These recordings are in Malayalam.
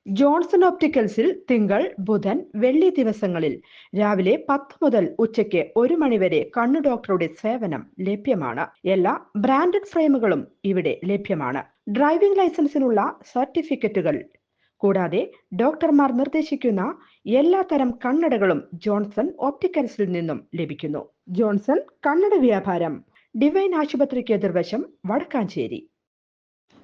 ജോൺസൺ ഓപ്റ്റിക്കൽസിൽ തിങ്കൾ, ബുധൻ, വെള്ളി ദിവസങ്ങളിൽ രാവിലെ 10 മുതൽ ഉച്ചയ്ക്ക് 1 മണിവരെ കണ്ണു ഡോക്ടറുടെ സേവനം ലഭ്യമാണ്. എല്ലാ ബ്രാൻഡഡ് ഫ്രെയിമുകളും ഇവിടെ ലഭ്യമാണ്. ഡ്രൈവിംഗ് ലൈസൻസിനുള്ള സർട്ടിഫിക്കറ്റുകൾ കൂടാതെ ഡോക്ടർമാർ നിർദ്ദേശിക്കുന്ന എല്ലാ തരം കണ്ണടകളും ജോൺസൺ ഓപ്റ്റിക്കൽസിൽ നിന്നും ലഭിക്കുന്നു. ജോൺസൺ കണ്ണട വ്യാപാരം, ഡിവൈൻ ആശുപത്രിക്ക് എതിർവശം, വടക്കാഞ്ചേരി.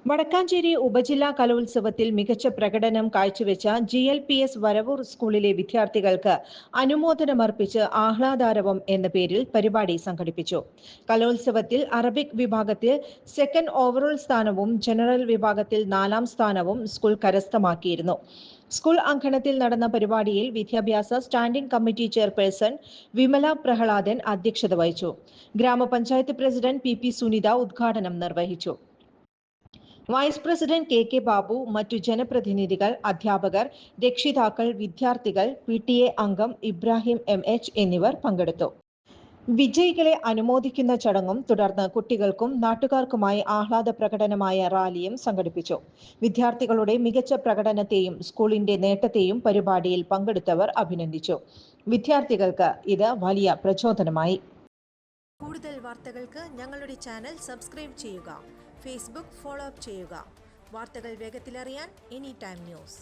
വടക്കാഞ്ചേരി ഉപജില്ലാ കലോത്സവത്തിൽ മികച്ച പ്രകടനം കാഴ്ചവെച്ച GLPS വരവൂർ സ്കൂളിലെ വിദ്യാർത്ഥികൾക്ക് അനുമോദനമർപ്പിച്ച് ആഹ്ലാദാരവം എന്ന പേരിൽ പരിപാടി സംഘടിപ്പിച്ചു. കലോത്സവത്തിൽ അറബിക് വിഭാഗത്തിൽ സെക്കൻഡ് ഓവറോൾ സ്ഥാനവും ജനറൽ വിഭാഗത്തിൽ 4ാം സ്ഥാനവും സ്കൂൾ കരസ്ഥമാക്കിയിരുന്നു. സ്കൂൾ അങ്കണത്തിൽ നടന്ന പരിപാടിയിൽ വിദ്യാഭ്യാസ standing committee chairperson Vimala Prahladan അധ്യക്ഷത വഹിച്ചു. ഗ്രാമപഞ്ചായത്ത് പ്രസിഡന്റ് PP സുനിത ഉദ്ഘാടനം നിർവഹിച്ചു. വൈസ് പ്രസിഡന്റ് KK ബാബു, മറ്റു ജനപ്രതിനിധികൾ, അധ്യാപകർ, രക്ഷിതാക്കൾ, വിദ്യാർത്ഥികൾ, PTA അംഗം ഇബ്രാഹിം MH എന്നിവർ പങ്കെടുത്തു. വിജയികളെ അനുമോദിക്കുന്ന ചടങ്ങും തുടർന്ന് കുട്ടികൾക്കും നാട്ടുകാർക്കുമായി ആഹ്ലാദ പ്രകടനമായ റാലിയും സംഘടിപ്പിച്ചു. വിദ്യാർത്ഥികളുടെ മികച്ച പ്രകടനത്തെയും സ്കൂളിന്റെ നേട്ടത്തെയും പരിപാടിയിൽ പങ്കെടുത്തവർ അഭിനന്ദിച്ചു. വിദ്യാർത്ഥികൾക്ക് ഇത് വലിയ പ്രചോദനമായി. കൂടുതൽ വാർത്തകൾക്ക് ഞങ്ങളുടെ ചാനൽ സബ്സ്ക്രൈബ് ചെയ്യുക. ഫേസ്ബുക്ക് ഫോളോ അപ്പ് ചെയ്യുക. വാർത്തകൾ വേഗത്തിലറിയാൻ Anytime News.